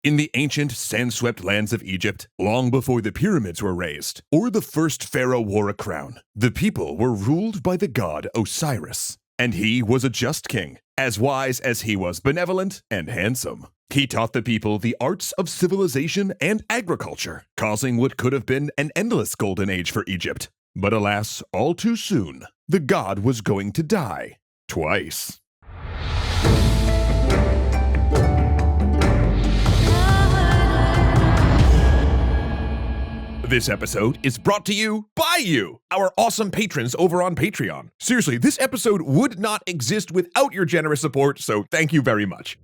In the ancient, sand-swept lands of Egypt, long before the pyramids were raised, or the first pharaoh wore a crown, the people were ruled by the god Osiris. And he was a just king, as wise as he was benevolent and handsome. He taught the people the arts of civilization and agriculture, causing what could have been an endless golden age for Egypt. But alas, all too soon, the god was going to die. Twice. This episode is brought to you by you, our awesome patrons over on Patreon. Seriously, this episode would not exist without your generous support, so thank you very much.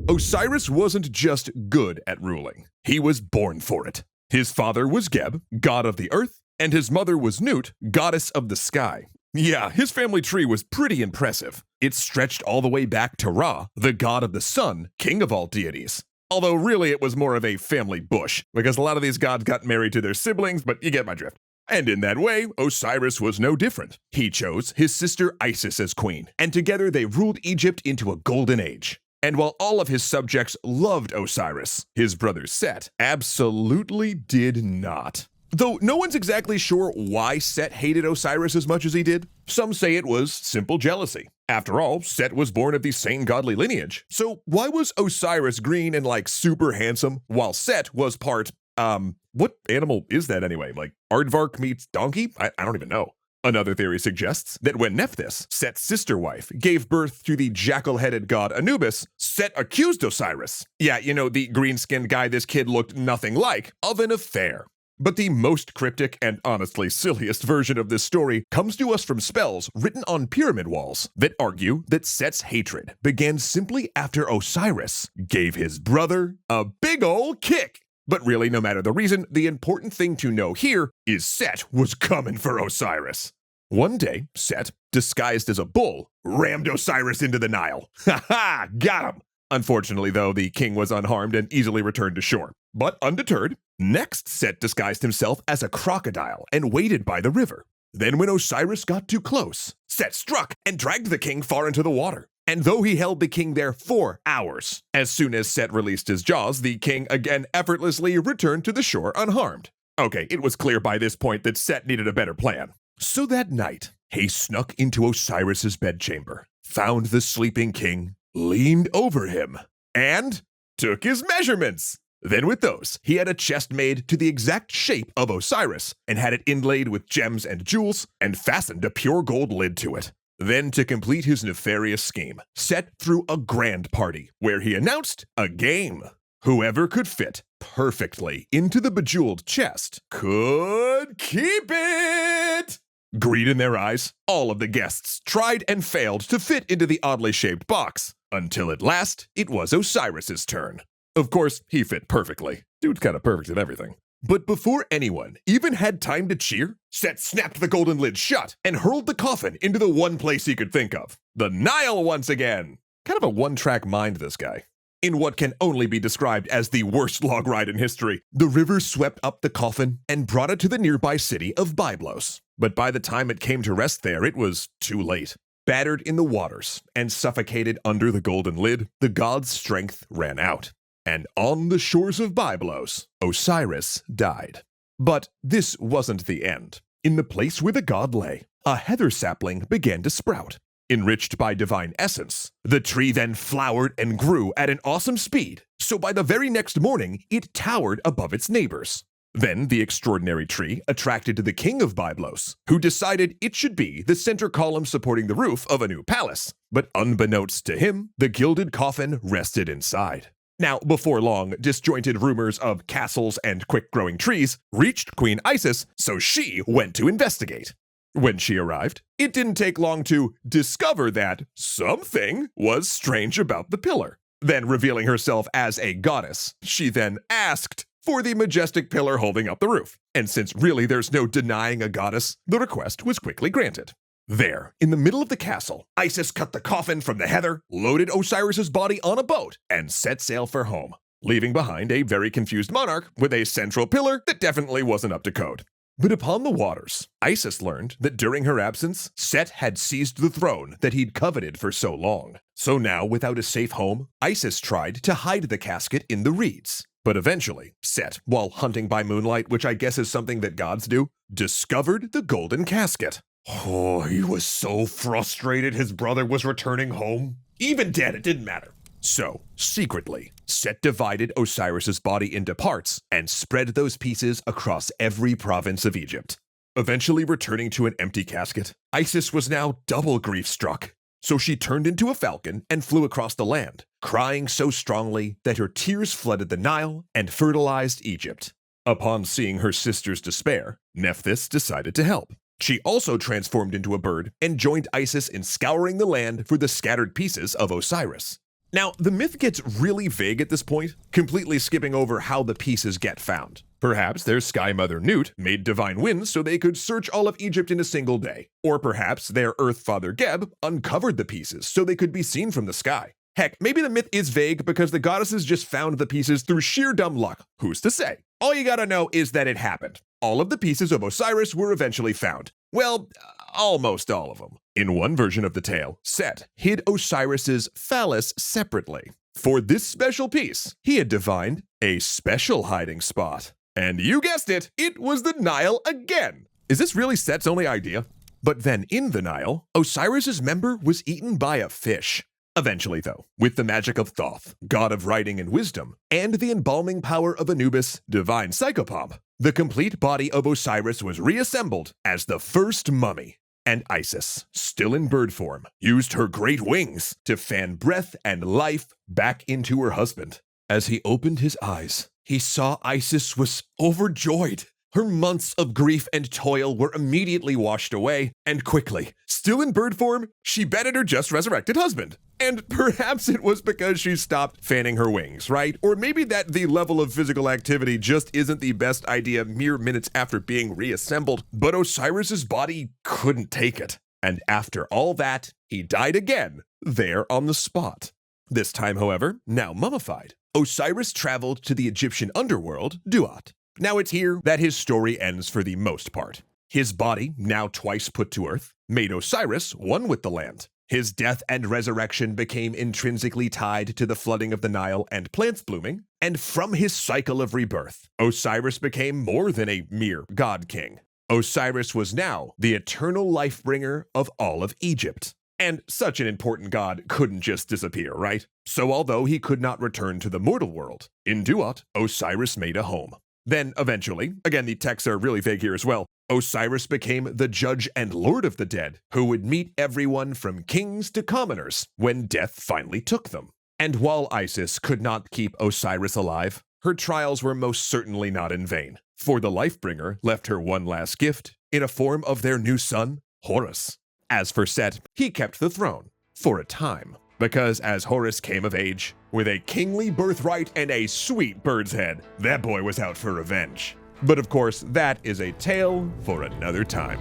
Osiris wasn't just good at ruling, he was born for it. His father was Geb, god of the earth, and his mother was Nut, goddess of the sky. Yeah, his family tree was pretty impressive. It stretched all the way back to Ra, the god of the sun, king of all deities. Although really it was more of a family bush, because a lot of these gods got married to their siblings, but you get my drift. And in that way, Osiris was no different. He chose his sister Isis as queen, and together they ruled Egypt into a golden age. And while all of his subjects loved Osiris, his brother Set absolutely did not. Though no one's exactly sure why Set hated Osiris as much as he did. Some say it was simple jealousy. After all, Set was born of the same godly lineage. So why was Osiris green and super handsome while Set was part, what animal is that anyway? Like aardvark meets donkey? I don't even know. Another theory suggests that when Nephthys, Set's sister wife, gave birth to the jackal-headed god Anubis, Set accused Osiris, yeah, you know, the green-skinned guy this kid looked nothing like, of an affair. But the most cryptic and honestly silliest version of this story comes to us from spells written on pyramid walls that argue that Set's hatred began simply after Osiris gave his brother a big ol' kick. But really, no matter the reason, the important thing to know here is Set was coming for Osiris. One day, Set, disguised as a bull, rammed Osiris into the Nile. Ha ha! Got him! Unfortunately, though, the king was unharmed and easily returned to shore. But undeterred, next Set disguised himself as a crocodile and waited by the river. Then when Osiris got too close, Set struck and dragged the king far into the water. And though he held the king there 4 hours, as soon as Set released his jaws, the king again effortlessly returned to the shore unharmed. Okay, it was clear by this point that Set needed a better plan. So that night, he snuck into Osiris's bedchamber, found the sleeping king, leaned over him, and took his measurements. Then with those, he had a chest made to the exact shape of Osiris and had it inlaid with gems and jewels and fastened a pure gold lid to it. Then, to complete his nefarious scheme, Set threw a grand party where he announced a game. Whoever could fit perfectly into the bejeweled chest could keep it! Greed in their eyes, all of the guests tried and failed to fit into the oddly shaped box, until at last, it was Osiris's turn. Of course, he fit perfectly. Dude's kinda perfect at everything. But before anyone even had time to cheer, Set snapped the golden lid shut and hurled the coffin into the one place he could think of. The Nile once again! Kind of a one-track mind, this guy. In what can only be described as the worst log ride in history, the river swept up the coffin and brought it to the nearby city of Byblos. But by the time it came to rest there, it was too late. Battered in the waters and suffocated under the golden lid, the god's strength ran out. And on the shores of Byblos, Osiris died. But this wasn't the end. In the place where the god lay, a heather sapling began to sprout. Enriched by divine essence, the tree then flowered and grew at an awesome speed, so by the very next morning, it towered above its neighbors. Then the extraordinary tree attracted the king of Byblos, who decided it should be the center column supporting the roof of a new palace. But unbeknownst to him, the gilded coffin rested inside. Now, before long, disjointed rumors of castles and quick-growing trees reached Queen Isis, so she went to investigate. When she arrived, it didn't take long to discover that something was strange about the pillar. Then, revealing herself as a goddess, she then asked for the majestic pillar holding up the roof. And since really there's no denying a goddess, the request was quickly granted. There, in the middle of the castle, Isis cut the coffin from the heather, loaded Osiris's body on a boat, and set sail for home, leaving behind a very confused monarch with a central pillar that definitely wasn't up to code. But upon the waters, Isis learned that during her absence, Set had seized the throne that he'd coveted for so long. So now, without a safe home, Isis tried to hide the casket in the reeds. But eventually, Set, while hunting by moonlight, which I guess is something that gods do, discovered the golden casket. Oh, he was so frustrated his brother was returning home. Even dead, it didn't matter. So, secretly, Set divided Osiris's body into parts and spread those pieces across every province of Egypt. Eventually returning to an empty casket, Isis was now double grief-struck. So she turned into a falcon and flew across the land, crying so strongly that her tears flooded the Nile and fertilized Egypt. Upon seeing her sister's despair, Nephthys decided to help. She also transformed into a bird and joined Isis in scouring the land for the scattered pieces of Osiris. Now, the myth gets really vague at this point, completely skipping over how the pieces get found. Perhaps their sky mother Nut made divine winds so they could search all of Egypt in a single day. Or perhaps their earth father Geb uncovered the pieces so they could be seen from the sky. Heck, maybe the myth is vague because the goddesses just found the pieces through sheer dumb luck. Who's to say? All you gotta know is that it happened. All of the pieces of Osiris were eventually found. Well, almost all of them. In one version of the tale, Set hid Osiris's phallus separately. For this special piece, he had divined a special hiding spot. And you guessed it, it was the Nile again. Is this really Set's only idea? But then in the Nile, Osiris's member was eaten by a fish. Eventually, though, with the magic of Thoth, god of writing and wisdom, and the embalming power of Anubis, divine psychopomp, the complete body of Osiris was reassembled as the first mummy. And Isis, still in bird form, used her great wings to fan breath and life back into her husband. As he opened his eyes, he saw Isis was overjoyed. Her months of grief and toil were immediately washed away, and quickly, still in bird form, she bedded her just resurrected husband. And perhaps it was because she stopped fanning her wings, right? Or maybe that the level of physical activity just isn't the best idea mere minutes after being reassembled, but Osiris's body couldn't take it. And after all that, he died again, there on the spot. This time, however, now mummified, Osiris traveled to the Egyptian underworld, Duat. Now it's here that his story ends for the most part. His body, now twice put to earth, made Osiris one with the land. His death and resurrection became intrinsically tied to the flooding of the Nile and plants blooming, and from his cycle of rebirth, Osiris became more than a mere god-king. Osiris was now the eternal life-bringer of all of Egypt. And such an important god couldn't just disappear, right? So although he could not return to the mortal world, in Duat, Osiris made a home. Then, eventually, again the texts are really vague here as well, Osiris became the judge and lord of the dead, who would meet everyone from kings to commoners when death finally took them. And while Isis could not keep Osiris alive, her trials were most certainly not in vain, for the Lifebringer left her one last gift in a form of their new son, Horus. As for Set, he kept the throne, for a time. Because as Horus came of age, with a kingly birthright and a sweet bird's head, that boy was out for revenge. But of course, that is a tale for another time.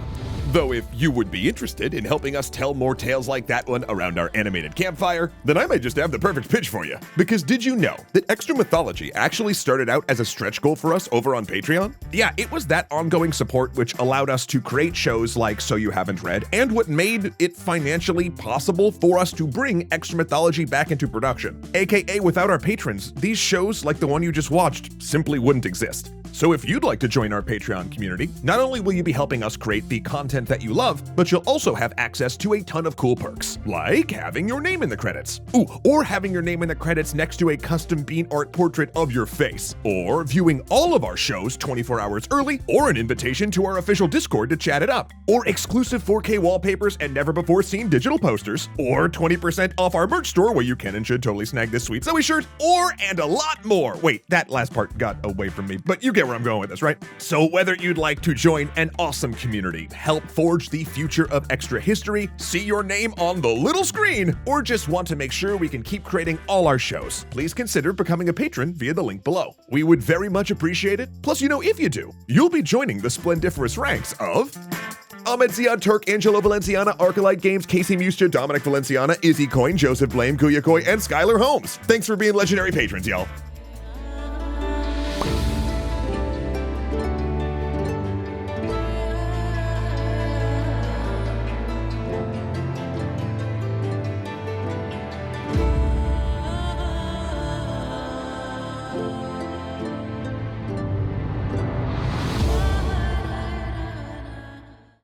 Though if you would be interested in helping us tell more tales like that one around our animated campfire, then I might just have the perfect pitch for you. Because did you know that Extra Mythology actually started out as a stretch goal for us over on Patreon? Yeah, it was that ongoing support which allowed us to create shows like So You Haven't Read, and what made it financially possible for us to bring Extra Mythology back into production. AKA, without our patrons, these shows like the one you just watched simply wouldn't exist. So if you'd like to join our Patreon community, not only will you be helping us create the content that you love, but you'll also have access to a ton of cool perks, like having your name in the credits. Ooh, or having your name in the credits next to a custom bean art portrait of your face, or viewing all of our shows 24 hours early, or an invitation to our official Discord to chat it up, or exclusive 4K wallpapers and never-before-seen digital posters, or 20% off our merch store where you can and should totally snag this sweet Zoe shirt, and a lot more. Wait, that last part got away from me, but you get where I'm going with this, right? So whether you'd like to join an awesome community, help forge the future of Extra history, see your name on the little screen, or just want to make sure we can keep creating all our shows, please consider becoming a patron via the link below. We would very much appreciate it. Plus, if you do, you'll be joining the splendiferous ranks of Ahmed Ziad, Turk, Angelo Valenciana, Arcolite Games, Casey Muscha, Dominic Valenciana, Izzy Coin, Joseph Blame, Guya Koi, and Skylar Holmes. Thanks for being legendary patrons, y'all.